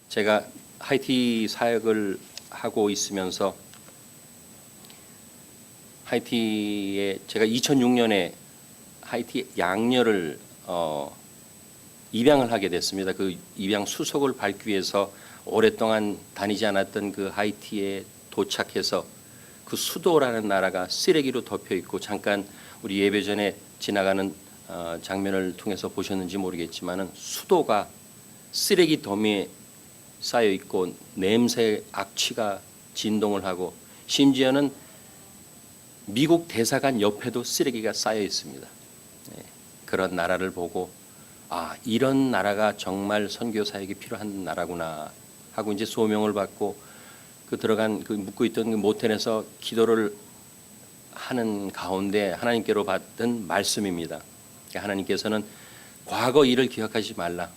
제가 하이티 사역을 하고 있으면서 하이티에 제가 2006년에 하이티 양녀를 입양을 하게 됐습니다. 그 입양 수속을 밟기 위해서 오랫동안 다니지 않았던 그 하이티에 도착해서 그 수도라는 나라가 쓰레기로 덮여 있고, 잠깐 우리 예배 전에 지나가는 장면을 통해서 보셨는지 모르겠지만은 수도가 쓰레기 더미에 쌓여 있고 냄새 악취가 진동을 하고, 심지어는 미국 대사관 옆에도 쓰레기가 쌓여 있습니다. 그런 나라를 보고 이런 나라가 정말 선교 사역이 필요한 나라구나 하고 이제 소명을 받고 그 들어간 그 묵고 있던 그 모텔에서 기도를 하는 가운데 하나님께로 받은 말씀입니다. 하나님께서는 과거 일을 기억하지 말라.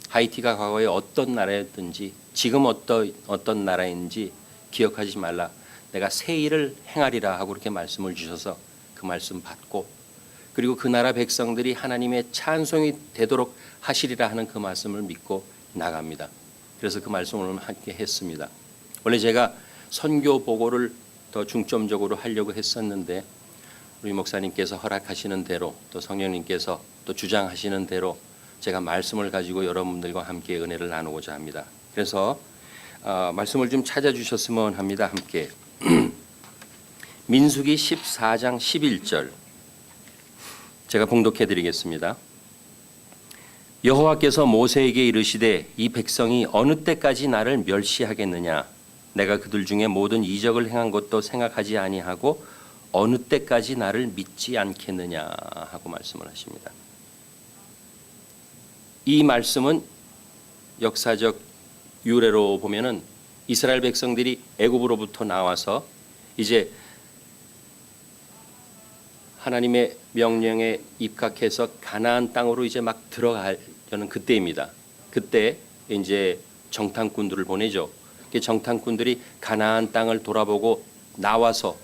하이티가 과거에 어떤 나라였든지 지금 어떤 나라인지 기억하지 말라. 내가 새 일을 행하리라 하고 그렇게 말씀을 주셔서 그 말씀 받고, 그리고 그 나라 백성들이 하나님의 찬송이 되도록 하시리라 하는 그 말씀을 믿고 나갑니다. 그래서 그 말씀을 함께 했습니다. 원래 제가 선교 보고를 더 중점적으로 하려고 했었는데 우리 목사님께서 허락하시는 대로 또 성령님께서 또 주장하시는 대로 제가 말씀을 가지고 여러분들과 함께 은혜를 나누고자 합니다. 그래서 말씀을 좀 찾아주셨으면 합니다. 함께 민수기 14장 11절 제가 봉독해 드리겠습니다. 여호와께서 모세에게 이르시되 이 백성이 어느 때까지 나를 멸시하겠느냐? 내가 그들 중에 모든 이적을 행한 것도 생각하지 아니하고 어느 때까지 나를 믿지 않겠느냐 하고 말씀을 하십니다. 이 말씀은 역사적 유래로 보면은 이스라엘 백성들이 애굽으로부터 나와서 이제 하나님의 명령에 입각해서 가나안 땅으로 이제 막 들어가려는 그때입니다. 그때 이제 정탐꾼들을 보내죠. 정탐꾼들이 가나안 땅을 돌아보고 나와서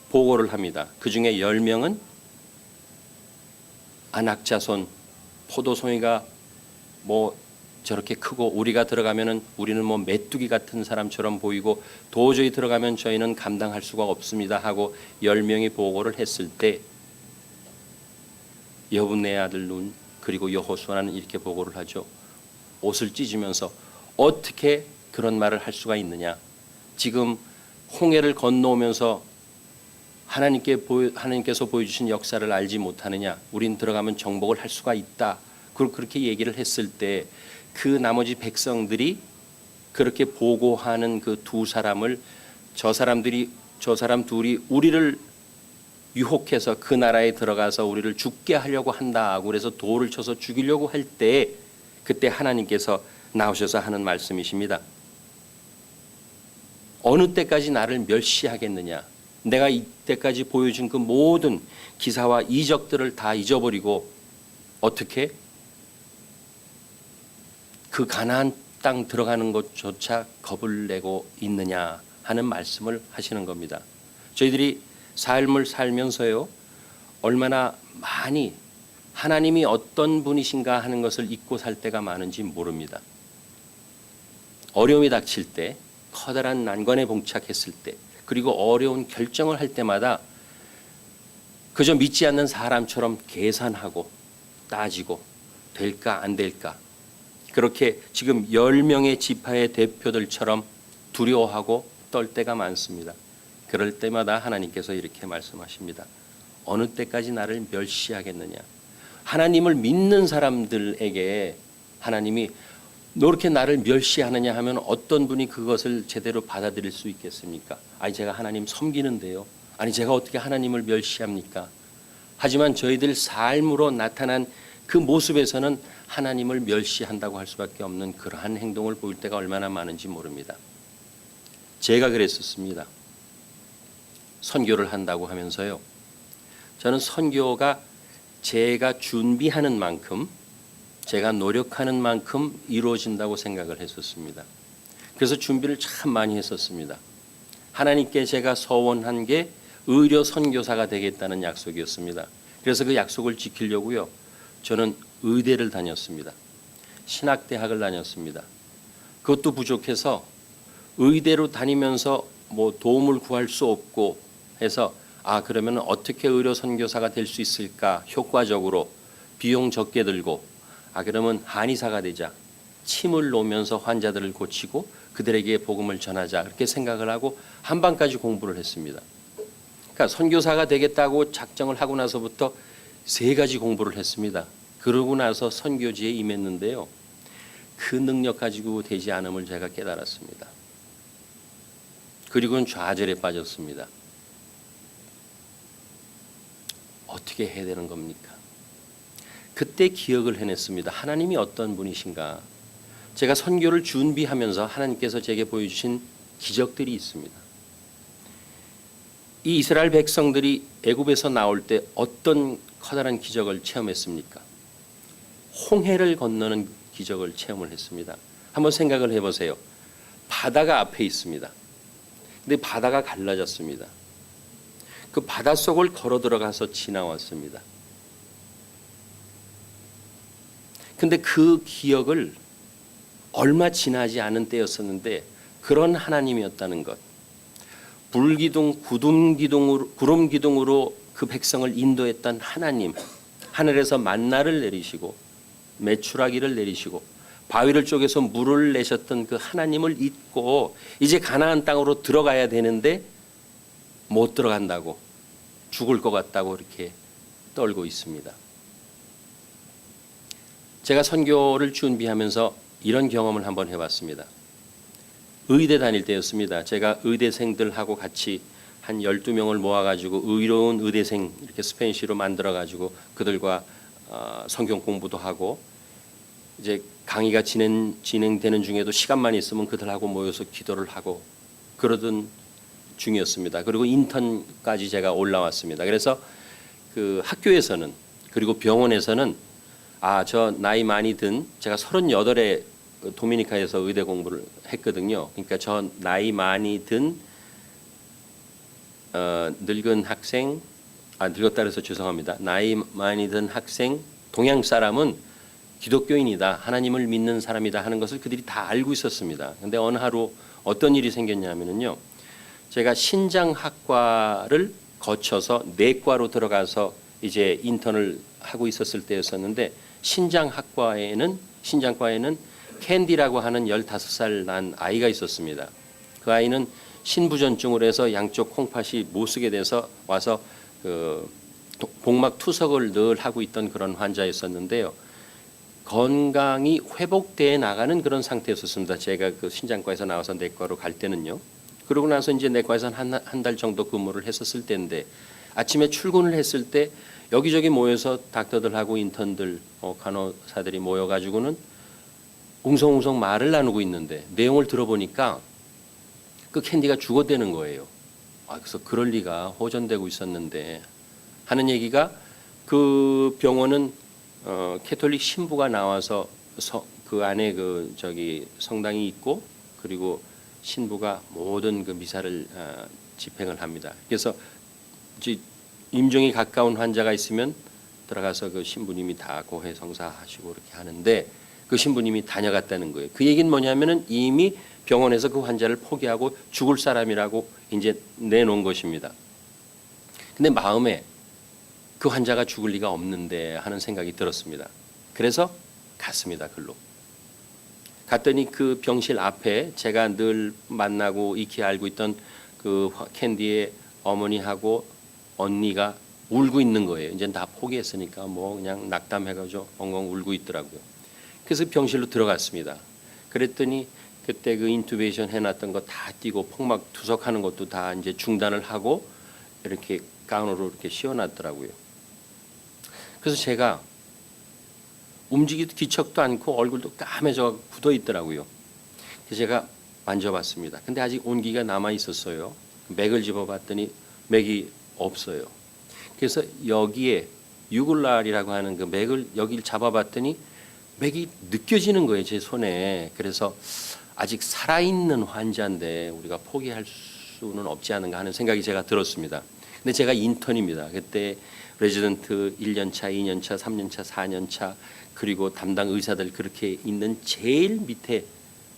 보고를 합니다. 그 중에 10명은 아낙 자손, 포도송이가 뭐 저렇게 크고 우리가 들어가면은 우리는 뭐 메뚜기 같은 사람처럼 보이고 도저히 들어가면 저희는 감당할 수가 없습니다 하고 10명이 보고를 했을 때 여분네 아들 눈 그리고 여호수아는 이렇게 보고를 하죠. 옷을 찢으면서 어떻게 그런 말을 할 수가 있느냐? 지금 홍해를 건너오면서 하나님께서 보여주신 역사를 알지 못하느냐? 우린 들어가면 정복을 할 수가 있다. 그렇게 얘기를 했을 때 그 나머지 백성들이 그렇게 보고하는 그 두 사람을 저 사람 둘이 우리를 유혹해서 그 나라에 들어가서 우리를 죽게 하려고 한다. 그래서 돌을 쳐서 죽이려고 할 때 그때 하나님께서 나오셔서 하는 말씀이십니다. 어느 때까지 나를 멸시하겠느냐? 내가 이때까지 보여준 그 모든 기사와 이적들을 다 잊어버리고 어떻게 그 가나안 땅 들어가는 것조차 겁을 내고 있느냐 하는 말씀을 하시는 겁니다. 저희들이 삶을 살면서요, 얼마나 많이 하나님이 어떤 분이신가 하는 것을 잊고 살 때가 많은지 모릅니다. 어려움이 닥칠 때, 커다란 난관에 봉착했을 때, 그리고 어려운 결정을 할 때마다 그저 믿지 않는 사람처럼 계산하고 따지고 될까 안 될까, 그렇게 지금 10명의 지파의 대표들처럼 두려워하고 떨 때가 많습니다. 그럴 때마다 하나님께서 이렇게 말씀하십니다. 어느 때까지 나를 멸시하겠느냐? 하나님을 믿는 사람들에게 하나님이 이렇게 나를 멸시하느냐 하면 어떤 분이 그것을 제대로 받아들일 수 있겠습니까? 아니 제가 하나님 섬기는데요. 아니 제가 어떻게 하나님을 멸시합니까? 하지만 저희들 삶으로 나타난 그 모습에서는 하나님을 멸시한다고 할 수밖에 없는 그러한 행동을 보일 때가 얼마나 많은지 모릅니다. 제가 그랬었습니다. 선교를 한다고 하면서요, 저는 선교가 제가 준비하는 만큼, 제가 노력하는 만큼 이루어진다고 생각을 했었습니다. 그래서 준비를 참 많이 했었습니다. 하나님께 제가 서원한 게 의료 선교사가 되겠다는 약속이었습니다. 그래서 그 약속을 지키려고요, 저는 의대를 다녔습니다. 신학대학을 다녔습니다. 그것도 부족해서 의대로 다니면서 뭐 도움을 구할 수 없고 해서 그러면 어떻게 의료 선교사가 될 수 있을까? 효과적으로 비용 적게 들고 그러면 한의사가 되자. 침을 놓으면서 환자들을 고치고 그들에게 복음을 전하자. 그렇게 생각을 하고 한방까지 공부를 했습니다. 그러니까 선교사가 되겠다고 작정을 하고 나서부터 3가지 공부를 했습니다. 그러고 나서 선교지에 임했는데요. 그 능력 가지고 되지 않음을 제가 깨달았습니다. 그리고는 좌절에 빠졌습니다. 어떻게 해야 되는 겁니까? 그때 기억을 해냈습니다. 하나님이 어떤 분이신가? 제가 선교를 준비하면서 하나님께서 제게 보여주신 기적들이 있습니다. 이 이스라엘 백성들이 애굽에서 나올 때 어떤 커다란 기적을 체험했습니까? 홍해를 건너는 기적을 체험을 했습니다. 한번 생각을 해보세요. 바다가 앞에 있습니다. 근데 바다가 갈라졌습니다. 그 바닷속을 걸어 들어가서 지나왔습니다. 근데 그 기억을 얼마 지나지 않은 때였었는데 그런 하나님이었다는 것. 불기둥, 구름 기둥으로 그 백성을 인도했던 하나님. 하늘에서 만나를 내리시고 메추라기를 내리시고 바위를 쪼개서 물을 내셨던 그 하나님을 잊고 이제 가나안 땅으로 들어가야 되는데 못 들어간다고, 죽을 것 같다고 이렇게 떨고 있습니다. 제가 선교를 준비하면서 이런 경험을 한번 해봤습니다. 의대 다닐 때였습니다. 제가 의대생들하고 같이 한 12명을 모아가지고 의로운 의대생 이렇게 스페인시로 만들어가지고 그들과 성경 공부도 하고 이제 강의가 진행되는 중에도 시간만 있으면 그들하고 모여서 기도를 하고 그러던 중이었습니다. 그리고 인턴까지 제가 올라왔습니다. 그래서 그 학교에서는 그리고 병원에서는 저 나이 많이 든 제가 38에 도미니카에서 의대 공부를 했거든요. 그러니까 저 나이 많이 든 늙은 학생, 늙었다 그래서 죄송합니다. 나이 많이 든 학생, 동양 사람은 기독교인이다, 하나님을 믿는 사람이다 하는 것을 그들이 다 알고 있었습니다. 그런데 어느 하루 어떤 일이 생겼냐면요. 제가 신장학과를 거쳐서 내과로 들어가서 이제 인턴을 하고 있었을 때였었는데 신장과에는 캔디라고 하는 15살 난 아이가 있었습니다. 그 아이는 신부전증으로 해서 양쪽 콩팥이 못 쓰게 돼서 와서 그 복막 투석을 늘 하고 있던 그런 환자였었는데요. 건강이 회복돼 나가는 그런 상태였었습니다. 제가 그 신장과에서 나와서 내과로 갈 때는요. 그러고 나서 이제 내과에서 한 달 정도 근무를 했었을 때인데 아침에 출근을 했을 때 여기저기 모여서 닥터들하고 인턴들, 간호사들이 모여가지고는 웅성웅성 말을 나누고 있는데 내용을 들어보니까 그 캔디가 죽었다는 거예요. 그래서 그럴 리가, 호전되고 있었는데 하는 얘기가 그 병원은 캐톨릭 신부가 나와서 그 안에 성당이 있고 그리고 신부가 모든 그 미사를 집행을 합니다. 그래서 임종이 가까운 환자가 있으면 들어가서 그 신부님이 다 고해성사하시고 이렇게 하는데 그 신부님이 다녀갔다는 거예요. 그 얘기는 뭐냐면은 이미 병원에서 그 환자를 포기하고 죽을 사람이라고 이제 내놓은 것입니다. 근데 마음에 그 환자가 죽을 리가 없는데 하는 생각이 들었습니다. 그래서 갔습니다. 글로. 갔더니 그 병실 앞에 제가 늘 만나고 익히 알고 있던 그 캔디의 어머니하고 언니가 울고 있는 거예요. 이제 다 포기했으니까 뭐 그냥 낙담해가지고 엉엉 울고 있더라고요. 그래서 병실로 들어갔습니다. 그랬더니 그때 그 인투베이션 해놨던 거 다 띄고 폭막 투석하는 것도 다 이제 중단을 하고 이렇게 가운으로 이렇게 씌워놨더라고요. 그래서 제가 움직이도 기척도 않고 얼굴도 까매져 굳어 있더라고요. 그래서 제가 만져봤습니다. 근데 아직 온기가 남아 있었어요. 맥을 집어봤더니 맥이 없어요. 그래서 여기에 유글랄이라고 하는 그 맥을 여기를 잡아봤더니 맥이 느껴지는 거예요, 제 손에. 그래서 아직 살아있는 환자인데 우리가 포기할 수는 없지 않은가 하는 생각이 제가 들었습니다. 근데 제가 인턴입니다. 그때 레지던트 1년차, 2년차, 3년차, 4년차 그리고 담당 의사들 그렇게 있는 제일 밑에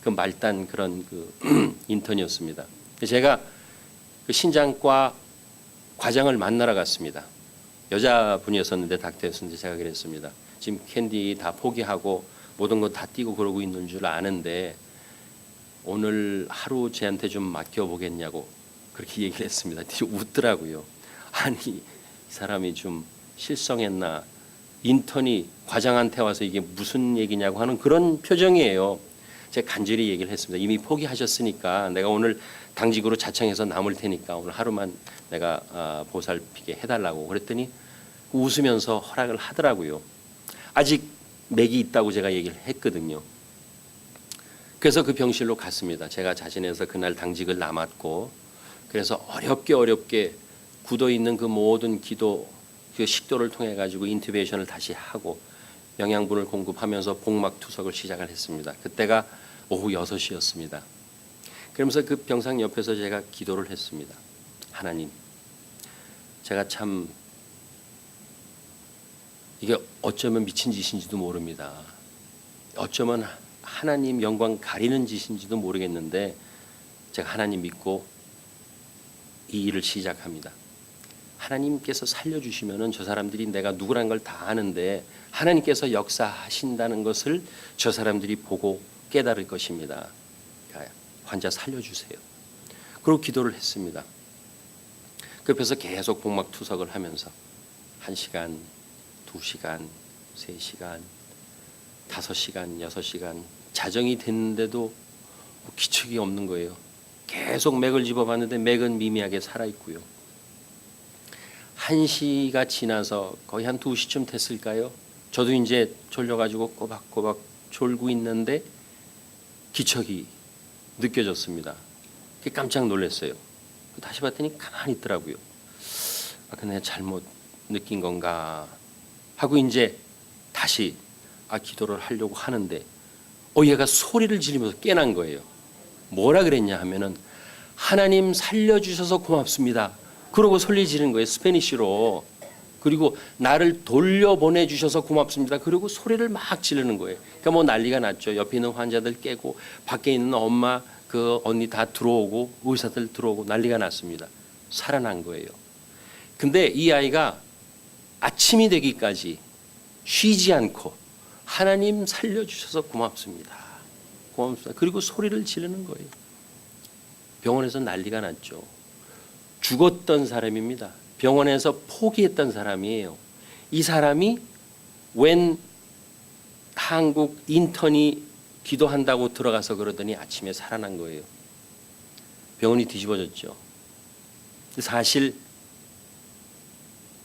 그 말단 그런 그 인턴이었습니다. 제가 그 신장과 과장을 만나러 갔습니다. 여자분이었었는데 닥터였었는데 제가 그랬습니다. 지금 캔디 다 포기하고 모든 거 다 띄고 그러고 있는 줄 아는데 오늘 하루 쟤한테 좀 맡겨보겠냐고 그렇게 얘기를 했습니다. 웃더라고요. 아니 이 사람이 좀 실성했나, 인턴이 과장한테 와서 이게 무슨 얘기냐고 하는 그런 표정이에요. 제가 간절히 얘기를 했습니다. 이미 포기하셨으니까 내가 오늘 당직으로 자청해서 남을 테니까 오늘 하루만 내가 보살피게 해달라고 그랬더니 웃으면서 허락을 하더라고요. 아직 맥이 있다고 제가 얘기를 했거든요. 그래서 그 병실로 갔습니다. 제가 자진해서 그날 당직을 남았고, 그래서 어렵게 굳어 있는 그 모든 기도, 그 식도를 통해 가지고 인튜베이션을 다시 하고 영양분을 공급하면서 복막 투석을 시작을 했습니다. 그때가 오후 6시였습니다. 그러면서 그 병상 옆에서 제가 기도를 했습니다. 하나님, 제가 참 이게 어쩌면 미친 짓인지도 모릅니다. 어쩌면 하나님 영광 가리는 짓인지도 모르겠는데 제가 하나님 믿고 이 일을 시작합니다. 하나님께서 살려주시면은 저 사람들이 내가 누구란 걸 다 아는데 하나님께서 역사하신다는 것을 저 사람들이 보고 깨달을 것입니다. 환자 살려주세요. 그리고 기도를 했습니다. 그 옆에서 계속 복막 투석을 하면서 1시간, 2시간, 3시간, 5시간, 6시간 자정이 됐는데도 기척이 없는 거예요. 계속 맥을 집어봤는데 맥은 미미하게 살아있고요. 1시가 지나서 거의 한 2시쯤 됐을까요? 저도 이제 졸려가지고 꼬박꼬박 졸고 있는데 기척이 느껴졌습니다. 깜짝 놀랐어요. 다시 봤더니 가만히 있더라고요. 근데 잘못 느낀 건가 하고 이제 다시 기도를 하려고 하는데 얘가 소리를 지르면서 깨난 거예요. 뭐라 그랬냐 하면은 하나님 살려주셔서 고맙습니다. 그러고 소리 지르는 거예요. 스페니쉬로. 그리고 나를 돌려보내 주셔서 고맙습니다. 그리고 소리를 막 지르는 거예요. 그러니까 뭐 난리가 났죠. 옆에 있는 환자들 깨고 밖에 있는 엄마 그 언니 다 들어오고 의사들 들어오고 난리가 났습니다. 살아난 거예요. 근데 이 아이가 아침이 되기까지 쉬지 않고 하나님 살려주셔서 고맙습니다. 고맙습니다. 그리고 소리를 지르는 거예요. 병원에서 난리가 났죠. 죽었던 사람입니다. 병원에서 포기했던 사람이에요. 이 사람이 웬 한국 인턴이 기도한다고 들어가서 그러더니 아침에 살아난 거예요. 병원이 뒤집어졌죠. 사실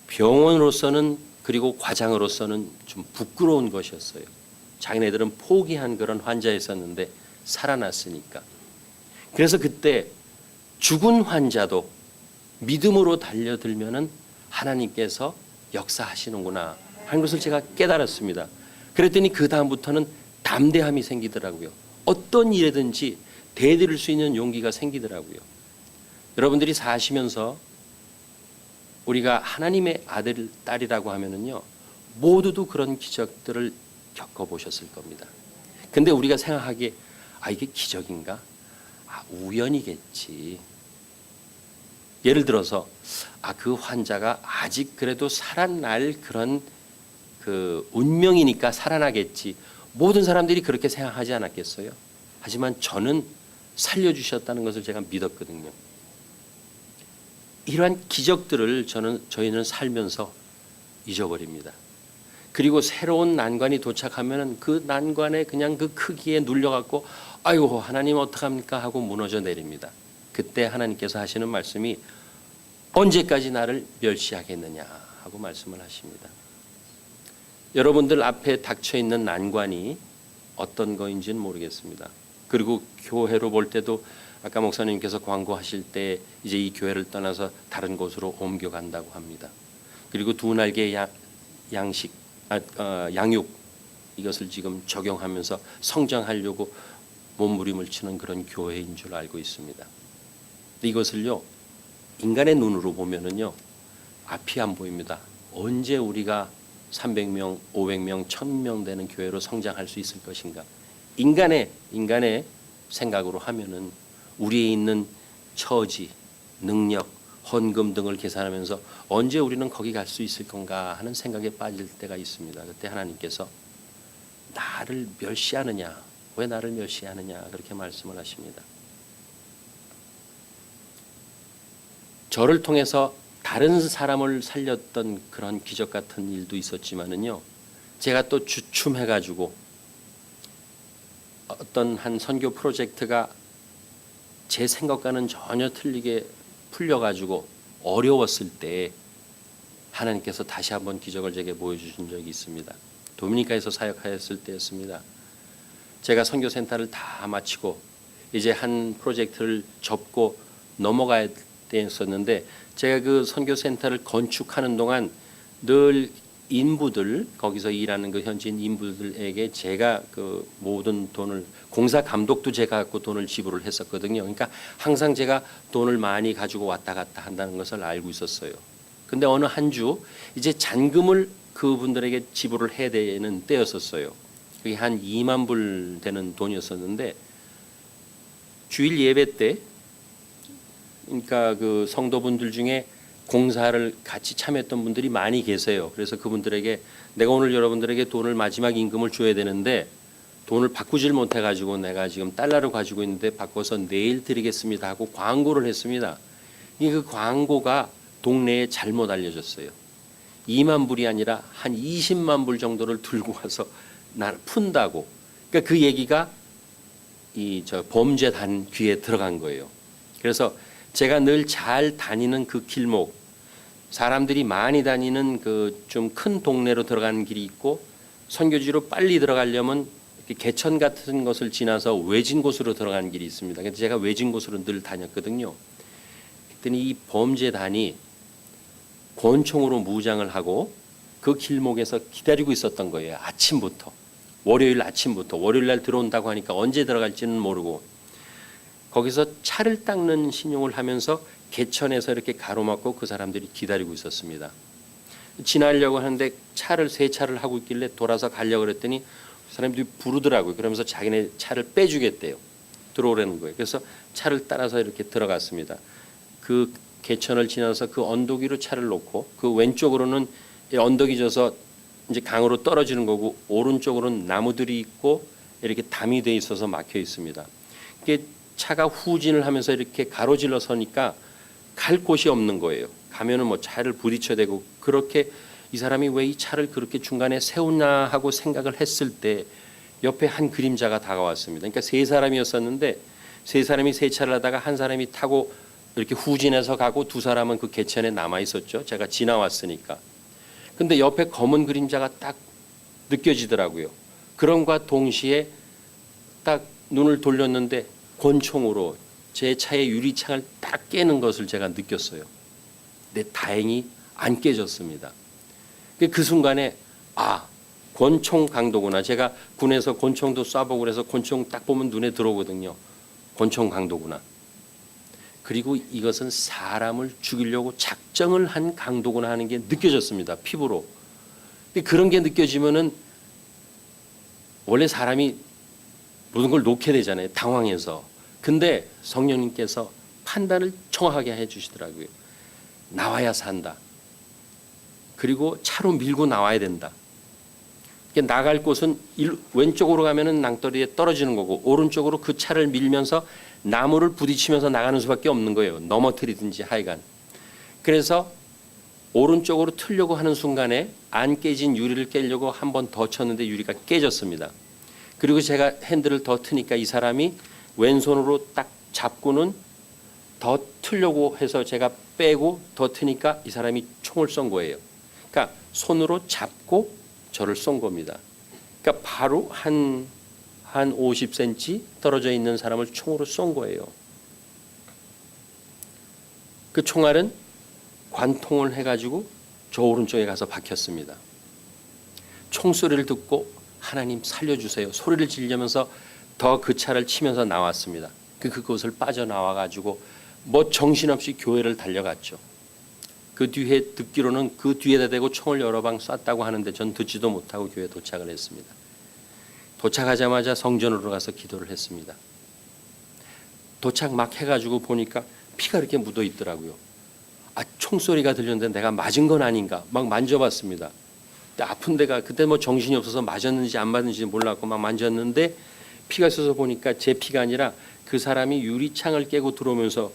병원으로서는 그리고 과장으로서는 좀 부끄러운 것이었어요. 자기네들은 포기한 그런 환자였었는데 살아났으니까. 그래서 그때 죽은 환자도 믿음으로 달려들면은 하나님께서 역사하시는구나 하는 것을 제가 깨달았습니다. 그랬더니 그 다음부터는 담대함이 생기더라고요. 어떤 일이든지 대드릴 수 있는 용기가 생기더라고요. 여러분들이 사시면서 우리가 하나님의 아들, 딸이라고 하면은요, 모두도 그런 기적들을 겪어보셨을 겁니다. 근데 우리가 생각하기에 이게 기적인가? 우연이겠지. 예를 들어서 그 환자가 아직 그래도 살아날 그런 그 운명이니까 살아나겠지. 모든 사람들이 그렇게 생각하지 않았겠어요? 하지만 저는 살려주셨다는 것을 제가 믿었거든요. 이러한 기적들을 저희는 살면서 잊어버립니다. 그리고 새로운 난관이 도착하면 그 난관에 그냥 그 크기에 눌려갖고 아이고 하나님 어떡합니까 하고 무너져 내립니다. 그때 하나님께서 하시는 말씀이 언제까지 나를 멸시하겠느냐 하고 말씀을 하십니다. 여러분들 앞에 닥쳐있는 난관이 어떤 거인지는 모르겠습니다. 그리고 교회로 볼 때도 아까 목사님께서 광고하실 때 이제 이 교회를 떠나서 다른 곳으로 옮겨간다고 합니다. 그리고 두 날개 양육 이것을 지금 적용하면서 성장하려고 몸부림을 치는 그런 교회인 줄 알고 있습니다. 이것을요 인간의 눈으로 보면은요 앞이 안 보입니다. 언제 우리가 300명, 500명, 1000명 되는 교회로 성장할 수 있을 것인가? 인간의 생각으로 하면은 우리에 있는 처지, 능력, 헌금 등을 계산하면서 언제 우리는 거기 갈 수 있을 건가 하는 생각에 빠질 때가 있습니다. 그때 하나님께서 나를 멸시하느냐, 왜 나를 멸시하느냐 그렇게 말씀을 하십니다. 저를 통해서 다른 사람을 살렸던 그런 기적 같은 일도 있었지만은요, 제가 또 주춤해가지고 어떤 한 선교 프로젝트가 제 생각과는 전혀 틀리게 풀려가지고 어려웠을 때 하나님께서 다시 한번 기적을 제게 보여주신 적이 있습니다. 도미니카에서 사역하였을 때였습니다. 제가 선교센터를 다 마치고 이제 한 프로젝트를 접고 넘어가야 때였었는데, 제가 그 선교센터를 건축하는 동안 늘 인부들, 거기서 일하는 그 현지인 인부들에게 제가 그 모든 돈을, 공사 감독도 제가 갖고 돈을 지불을 했었거든요. 그러니까 항상 제가 돈을 많이 가지고 왔다 갔다 한다는 것을 알고 있었어요. 근데 어느 한 주 이제 잔금을 그분들에게 지불을 해야 되는 때였었어요. 그게 한 2만 불 되는 돈이었었는데, 주일 예배 때 그러니까 그 성도분들 중에 공사를 같이 참여했던 분들이 많이 계세요. 그래서 그분들에게 내가 오늘 여러분들에게 돈을 마지막 임금을 줘야 되는데 돈을 바꾸질 못해가지고 내가 지금 달러를 가지고 있는데 바꿔서 내일 드리겠습니다 하고 광고를 했습니다. 그 광고가 동네에 잘못 알려졌어요. 2만 불이 아니라 한 20만 불 정도를 들고 와서 나를 푼다고. 그러니까 그 얘기가 이 저 범죄단 귀에 들어간 거예요. 그래서 제가 늘 잘 다니는 그 길목, 사람들이 많이 다니는 그 좀 큰 동네로 들어가는 길이 있고, 선교지로 빨리 들어가려면 개천 같은 것을 지나서 외진 곳으로 들어가는 길이 있습니다. 그래서 제가 외진 곳으로 늘 다녔거든요. 그랬더니 이 범죄단이 권총으로 무장을 하고 그 길목에서 기다리고 있었던 거예요. 아침부터. 월요일 아침부터. 월요일 날 들어온다고 하니까 언제 들어갈지는 모르고 거기서 차를 닦는 신용을 하면서 개천에서 이렇게 가로막고 그 사람들이 기다리고 있었습니다. 지나려고 하는데 세 차를 하고 있길래 돌아서 가려고 그랬더니 사람들이 부르더라고요. 그러면서 자기네 차를 빼주겠대요. 들어오라는 거예요. 그래서 차를 따라서 이렇게 들어갔습니다. 그 개천을 지나서 그 언덕 위로 차를 놓고 그 왼쪽으로는 언덕이 져서 이제 강으로 떨어지는 거고, 오른쪽으로는 나무들이 있고 이렇게 담이 돼 있어서 막혀 있습니다. 이게 차가 후진을 하면서 이렇게 가로질러 서니까 갈 곳이 없는 거예요. 가면은 뭐 차를 부딪혀야 되고, 그렇게 이 사람이 왜 이 차를 그렇게 중간에 세우나 하고 생각을 했을 때 옆에 한 그림자가 다가왔습니다. 그러니까 세 사람이었었는데 세 사람이 세차를 하다가 한 사람이 타고 이렇게 후진해서 가고 두 사람은 그 개천에 남아 있었죠. 제가 지나왔으니까. 근데 옆에 검은 그림자가 딱 느껴지더라고요. 그럼과 동시에 딱 눈을 돌렸는데 권총으로 제 차의 유리창을 딱 깨는 것을 제가 느꼈어요. 근데 다행히 안 깨졌습니다. 그 순간에 권총 강도구나. 제가 군에서 권총도 쏴보고 그래서 권총 딱 보면 눈에 들어오거든요. 권총 강도구나. 그리고 이것은 사람을 죽이려고 작정을 한 강도구나 하는 게 느껴졌습니다. 피부로. 그런 게 느껴지면은 원래 사람이 모든 걸 놓게 되잖아요. 당황해서. 근데 성령님께서 판단을 정확하게 해주시더라고요. 나와야 산다. 그리고 차로 밀고 나와야 된다. 나갈 곳은 왼쪽으로 가면은 낭떠러리에 떨어지는 거고, 오른쪽으로 그 차를 밀면서 나무를 부딪히면서 나가는 수밖에 없는 거예요. 넘어뜨리든지 하여간. 그래서 오른쪽으로 틀려고 하는 순간에 안 깨진 유리를 깨려고 한 번 더 쳤는데 유리가 깨졌습니다. 그리고 제가 핸들을 더 트니까 이 사람이 왼손으로 딱 잡고는 더 틀려고 해서 제가 빼고 더 트니까 이 사람이 총을 쏜 거예요. 그러니까 손으로 잡고 저를 쏜 겁니다. 그러니까 바로 한 50cm 떨어져 있는 사람을 총으로 쏜 거예요. 그 총알은 관통을 해가지고 저 오른쪽에 가서 박혔습니다. 총소리를 듣고 하나님 살려주세요. 소리를 지르면서 더 그 차를 치면서 나왔습니다. 그곳을 빠져나와가지고 뭐 정신없이 교회를 달려갔죠. 그 뒤에 듣기로는 그 뒤에다 대고 총을 여러 방 쐈다고 하는데 전 듣지도 못하고 교회에 도착을 했습니다. 도착하자마자 성전으로 가서 기도를 했습니다. 도착 막 해가지고 보니까 피가 이렇게 묻어 있더라고요. 아, 총소리가 들렸는데 내가 맞은 건 아닌가 막 만져봤습니다. 근데 아픈 데가 그때 뭐 정신이 없어서 맞았는지 안 맞았는지 몰랐고 막 만졌는데 피가 있어서 보니까 제 피가 아니라 그 사람이 유리창을 깨고 들어오면서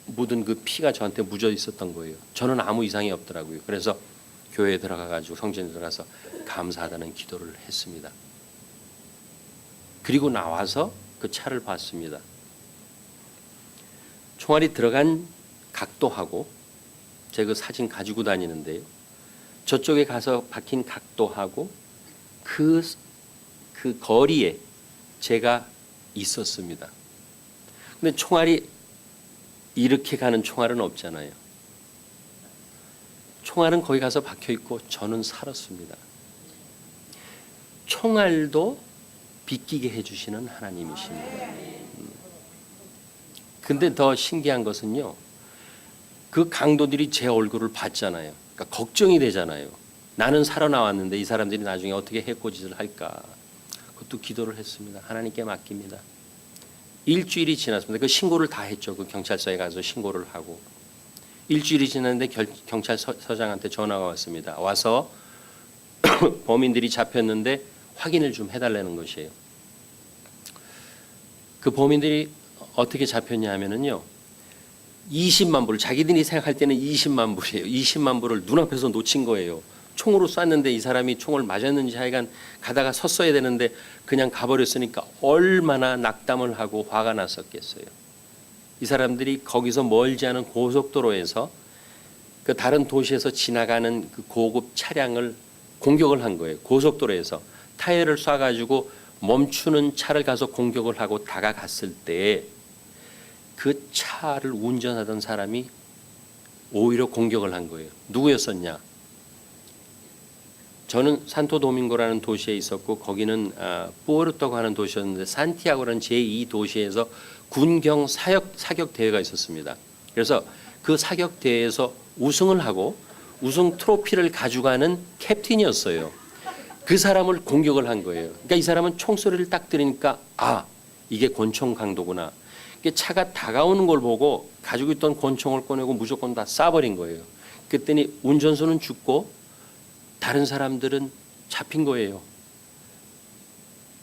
묻은 그 피가 저한테 묻어 있었던 거예요. 저는 아무 이상이 없더라고요. 그래서 교회에 들어가가지고 성전에 들어가서 감사하다는 기도를 했습니다. 그리고 나와서 그 차를 봤습니다. 총알이 들어간 각도하고 제가 그 사진 가지고 다니는데요. 저쪽에 가서 박힌 각도하고 그 거리에 제가 있었습니다. 근데 총알이 이렇게 가는 총알은 없잖아요. 총알은 거기 가서 박혀 있고 저는 살았습니다. 총알도 비끼게 해주시는 하나님이십니다. 근데 더 신기한 것은요. 그 강도들이 제 얼굴을 봤잖아요. 그러니까 걱정이 되잖아요. 나는 살아나왔는데 이 사람들이 나중에 어떻게 해코지를 할까. 그것도 기도를 했습니다. 하나님께 맡깁니다. 일주일이 지났습니다. 그 신고를 다 했죠. 그 경찰서에 가서 신고를 하고. 일주일이 지났는데 경찰서장한테 전화가 왔습니다. 와서 범인들이 잡혔는데 확인을 좀 해달라는 것이에요. 그 범인들이 어떻게 잡혔냐 하면은요. 20만 불, 자기들이 생각할 때는 20만 불이에요. 20만 불을 눈앞에서 놓친 거예요. 총으로 쐈는데 이 사람이 총을 맞았는지 하여간 가다가 섰어야 되는데 그냥 가버렸으니까 얼마나 낙담을 하고 화가 났었겠어요. 이 사람들이 거기서 멀지 않은 고속도로에서 그 다른 도시에서 지나가는 그 고급 차량을 공격을 한 거예요. 고속도로에서 타이어를 쏴가지고 멈추는 차를 가서 공격을 하고 다가갔을 때 그 차를 운전하던 사람이 오히려 공격을 한 거예요. 누구였었냐? 저는 산토도밍고라는 도시에 있었고 거기는 뿌에르토고 하는 도시였는데 산티아고라는 제2 도시에서 군경 사격 대회가 있었습니다. 그래서 그 사격 대회에서 우승을 하고 우승 트로피를 가져가는 캡틴이었어요. 그 사람을 공격을 한 거예요. 그러니까 이 사람은 총소리를 딱 들으니까 아, 이게 권총 강도구나. 차가 다가오는 걸 보고 가지고 있던 권총을 꺼내고 무조건 다 쏴버린 거예요. 그랬더니 운전수는 죽고 다른 사람들은 잡힌 거예요.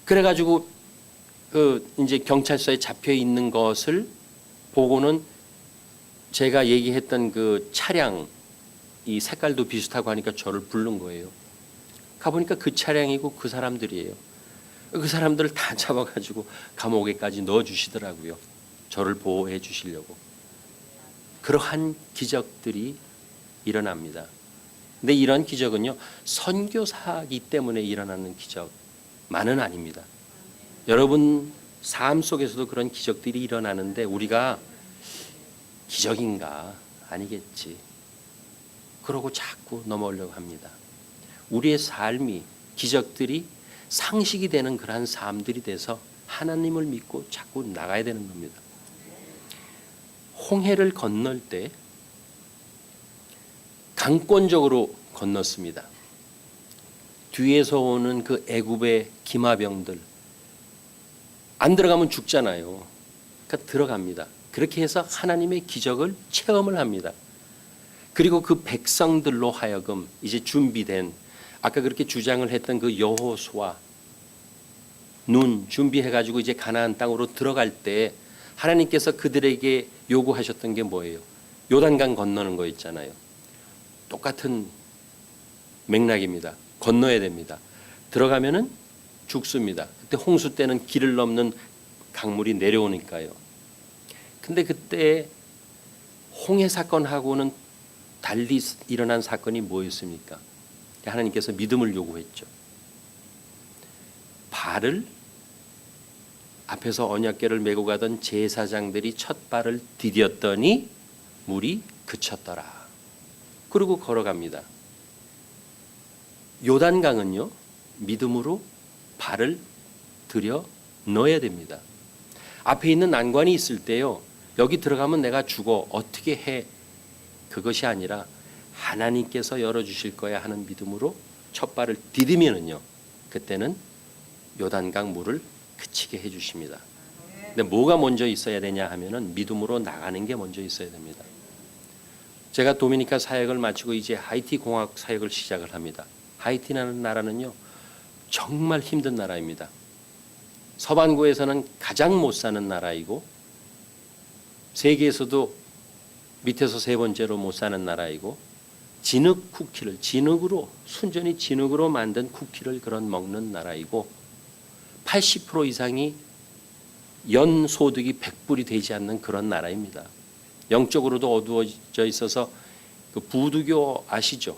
그래가지고 이제 경찰서에 잡혀 있는 것을 보고는 제가 얘기했던 그 차량 이 색깔도 비슷하고 하니까 저를 부른 거예요. 가보니까 그 차량이고 그 사람들이에요. 그 사람들을 다 잡아가지고 감옥에까지 넣어주시더라고요. 저를 보호해 주시려고. 그러한 기적들이 일어납니다. 근데 이런 기적은요. 선교사이기 때문에 일어나는 기적만은 아닙니다. 여러분 삶 속에서도 그런 기적들이 일어나는데 우리가 기적인가 아니겠지. 그러고 자꾸 넘어오려고 합니다. 우리의 삶이 기적들이 상식이 되는 그러한 삶들이 돼서 하나님을 믿고 자꾸 나가야 되는 겁니다. 홍해를 건널 때 강권적으로 건넜습니다. 뒤에서 오는 그 애굽의 기마병들 안 들어가면 죽잖아요. 그러니까 들어갑니다. 그렇게 해서 하나님의 기적을 체험을 합니다. 그리고 그 백성들로 하여금 이제 준비된 아까 그렇게 주장을 했던 그 여호수아 눈 준비해가지고 이제 가나안 땅으로 들어갈 때 하나님께서 그들에게 요구하셨던 게 뭐예요? 요단강 건너는 거 있잖아요. 똑같은 맥락입니다. 건너야 됩니다. 들어가면은 죽습니다. 그때 홍수 때는 길을 넘는 강물이 내려오니까요. 근데 그때 홍해 사건하고는 달리 일어난 사건이 뭐였습니까? 하나님께서 믿음을 요구했죠. 발을 앞에서 언약궤를 메고 가던 제사장들이 첫 발을 디뎠더니 물이 그쳤더라. 그리고 걸어갑니다. 요단강은요. 믿음으로 발을 들여 넣어야 됩니다. 앞에 있는 난관이 있을 때요. 여기 들어가면 내가 죽어. 어떻게 해? 그것이 아니라 하나님께서 열어주실 거야 하는 믿음으로 첫 발을 디디면은요. 그때는 요단강 물을 그치게 해주십니다. 근데 뭐가 먼저 있어야 되냐 하면은 믿음으로 나가는 게 먼저 있어야 됩니다. 제가 도미니카 사역을 마치고 이제 하이티 공학 사역을 시작을 합니다. 하이티라는 나라는요 정말 힘든 나라입니다. 서반구에서는 가장 못 사는 나라이고 세계에서도 밑에서 세 번째로 못 사는 나라이고 진흙 쿠키를 진흙으로 순전히 진흙으로 만든 쿠키를 그런 먹는 나라이고 80% 이상이 연 소득이 100불이 되지 않는 그런 나라입니다. 영적으로도 어두워져 있어서 그 부두교 아시죠?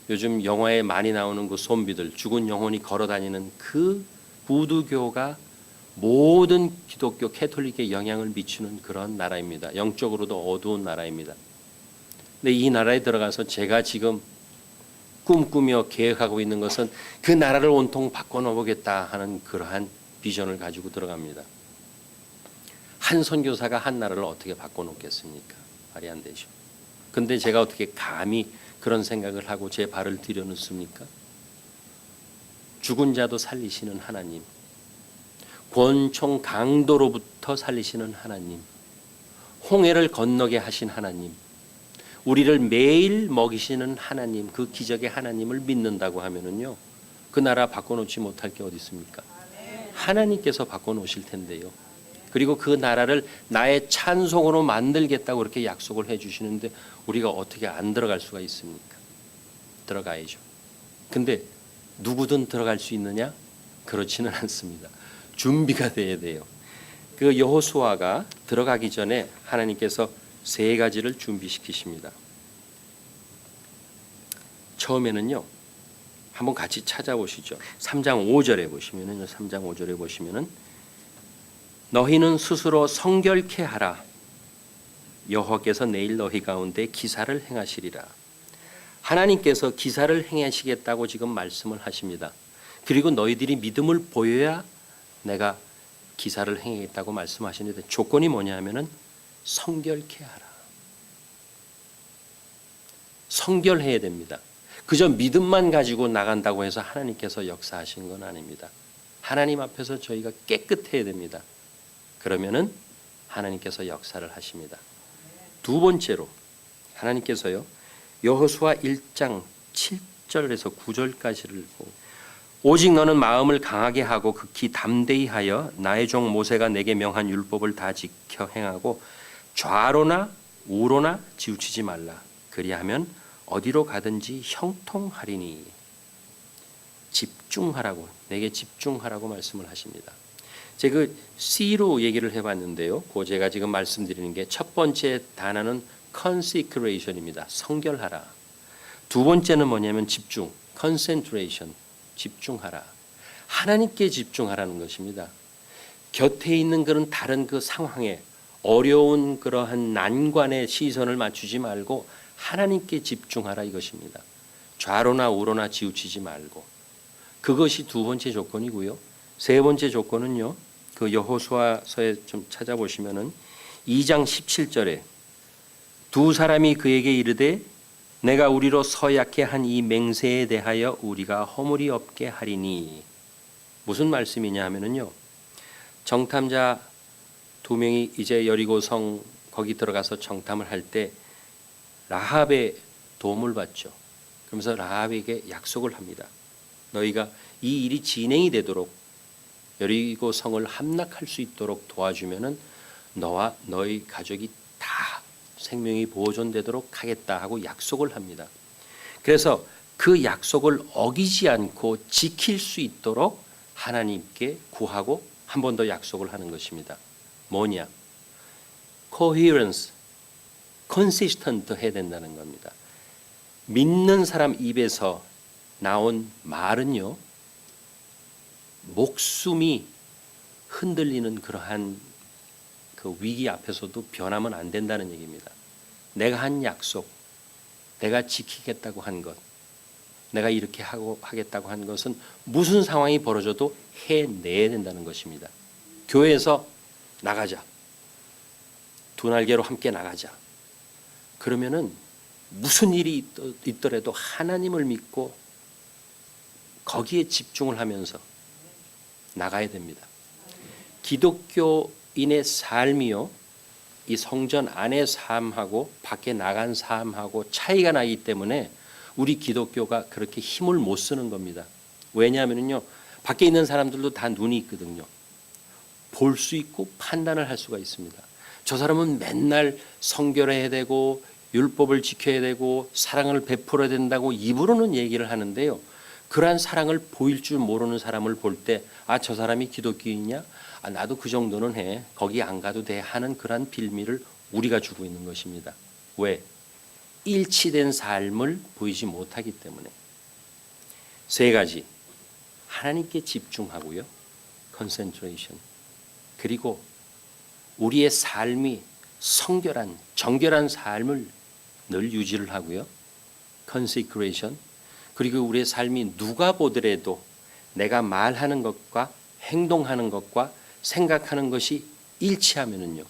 요즘 영화에 많이 나오는 그 좀비들 죽은 영혼이 걸어다니는 그 부두교가 모든 기독교 캐톨릭에 영향을 미치는 그런 나라입니다. 영적으로도 어두운 나라입니다. 근데 이 나라에 들어가서 제가 지금 꿈꾸며 계획하고 있는 것은 그 나라를 온통 바꿔놓아보겠다 하는 그러한 비전을 가지고 들어갑니다. 한 선교사가 한 나라를 어떻게 바꿔놓겠습니까? 말이 안 되죠. 근데 제가 어떻게 감히 그런 생각을 하고 제 발을 들여놓습니까? 죽은 자도 살리시는 하나님, 권총 강도로부터 살리시는 하나님, 홍해를 건너게 하신 하나님, 우리를 매일 먹이시는 하나님, 그 기적의 하나님을 믿는다고 하면은요, 그 나라 바꿔놓지 못할 게 어디 있습니까? 하나님께서 바꿔놓으실 텐데요. 그리고 그 나라를 나의 찬송으로 만들겠다고 그렇게 약속을 해주시는데 우리가 어떻게 안 들어갈 수가 있습니까? 들어가야죠. 근데 누구든 들어갈 수 있느냐? 그렇지는 않습니다. 준비가 돼야 돼요. 그 여호수아가 들어가기 전에 하나님께서 세 가지를 준비시키십니다. 처음에는요, 한번 같이 찾아보시죠. 3장 5절에 보시면은 3장 5절에 보시면은 너희는 스스로 성결케 하라. 여호와께서 내일 너희 가운데 기사를 행하시리라. 하나님께서 기사를 행하시겠다고 지금 말씀을 하십니다. 그리고 너희들이 믿음을 보여야 내가 기사를 행하겠다고 말씀하시는데 조건이 뭐냐 하면은 성결케 하라. 성결해야 됩니다. 그저 믿음만 가지고 나간다고 해서 하나님께서 역사하신 건 아닙니다. 하나님 앞에서 저희가 깨끗해야 됩니다. 그러면은 하나님께서 역사를 하십니다. 두 번째로 하나님께서요 여호수아 1장 7절에서 9절까지를 오직 너는 마음을 강하게 하고 극히 담대히 하여 나의 종 모세가 내게 명한 율법을 다 지켜 행하고 좌로나 우로나 치우치지 말라. 그리하면 어디로 가든지 형통하리니. 집중하라고, 내게 집중하라고 말씀을 하십니다. 제가 그 C로 얘기를 해봤는데요. 그 제가 지금 말씀드리는 게 첫 번째 단어는 consecration입니다. 성결하라. 두 번째는 뭐냐면 집중, concentration, 집중하라. 하나님께 집중하라는 것입니다. 곁에 있는 그런 다른 그 상황에 어려운 그러한 난관에 시선을 맞추지 말고 하나님께 집중하라 이것입니다. 좌로나 우로나 치우치지 말고. 그것이 두 번째 조건이고요. 세 번째 조건은요. 그 여호수아서에 좀 찾아보시면은 2장 17절에 두 사람이 그에게 이르되 내가 우리로 서약해 한 이 맹세에 대하여 우리가 허물이 없게 하리니. 무슨 말씀이냐 하면은요. 정탐자 두 명이 이제 여리고성 거기 들어가서 정탐을 할 때 라합의 도움을 받죠. 그러면서 라합에게 약속을 합니다. 너희가 이 일이 진행이 되도록 여리고 성을 함락할 수 있도록 도와주면은 너와 너희 가족이 다 생명이 보존되도록 하겠다 하고 약속을 합니다. 그래서 그 약속을 어기지 않고 지킬 수 있도록 하나님께 구하고 한 번 더 약속을 하는 것입니다. 뭐냐? coherence, consistent 해야 된다는 겁니다. 믿는 사람 입에서 나온 말은요. 목숨이 흔들리는 그러한 그 위기 앞에서도 변하면 안 된다는 얘기입니다. 내가 한 약속, 내가 지키겠다고 한 것, 내가 이렇게 하겠다고 한 것은 무슨 상황이 벌어져도 해내야 된다는 것입니다. 교회에서 나가자. 두 날개로 함께 나가자. 그러면은 무슨 일이 있더라도 하나님을 믿고 거기에 집중을 하면서 나가야 됩니다. 기독교 기독교인의 삶이요, 이 성전 안의 삶하고 밖에 나간 삶하고 차이가 나기 때문에 우리 기독교가 그렇게 힘을 못 쓰는 겁니다. 왜냐하면요, 밖에 있는 사람들도 다 눈이 있거든요. 볼 수 있고 판단을 할 수가 있습니다. 저 사람은 맨날 성결해야 되고 율법을 지켜야 되고 사랑을 베풀어야 된다고 입으로는 얘기를 하는데요, 그러한 사랑을 보일 줄 모르는 사람을 볼 때 저 사람이 기독교인이냐? 나도 그 정도는 해. 거기 안 가도 돼 하는 그러한 빌미를 우리가 주고 있는 것입니다. 왜? 일치된 삶을 보이지 못하기 때문에. 세 가지. 하나님께 집중하고요. 컨센트레이션. 그리고 우리의 삶이 성결한, 정결한 삶을 늘 유지를 하고요. 컨시크레이션. 그리고 우리의 삶이 누가 보더라도 내가 말하는 것과 행동하는 것과 생각하는 것이 일치하면은요.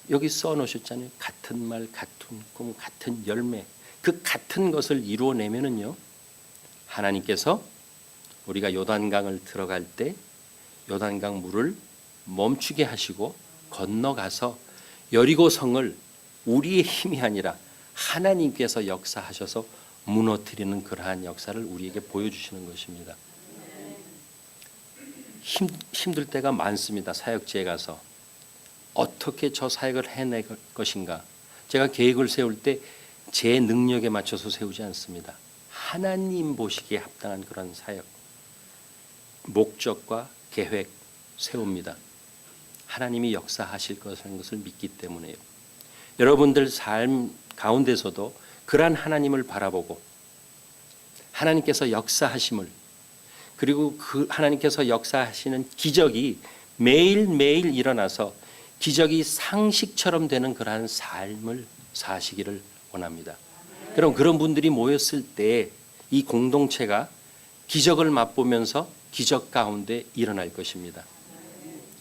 여기 써놓으셨잖아요. 같은 말, 같은 꿈, 같은 열매. 그 같은 것을 이루어내면은요, 하나님께서 우리가 요단강을 들어갈 때 요단강 물을 멈추게 하시고 건너가서 여리고 성을 우리의 힘이 아니라 하나님께서 역사하셔서 무너뜨리는 그러한 역사를 우리에게 보여주시는 것입니다. 힘들 때가 많습니다. 사역지에 가서 어떻게 저 사역을 해낼 것인가. 제가 계획을 세울 때 제 능력에 맞춰서 세우지 않습니다. 하나님 보시기에 합당한 그런 사역, 목적과 계획 세웁니다. 하나님이 역사하실 것을 믿기 때문에요. 여러분들 삶 가운데서도 그러한 하나님을 바라보고 하나님께서 역사하심을, 그리고 그 하나님께서 역사하시는 기적이 매일매일 일어나서 기적이 상식처럼 되는 그러한 삶을 사시기를 원합니다. 그럼 그런 분들이 모였을 때 이 공동체가 기적을 맛보면서 기적 가운데 일어날 것입니다.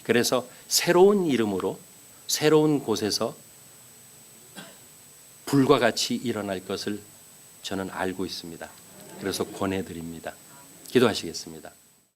그래서 새로운 이름으로 새로운 곳에서 불과 같이 일어날 것을 저는 알고 있습니다. 그래서 권해드립니다. 기도하시겠습니다.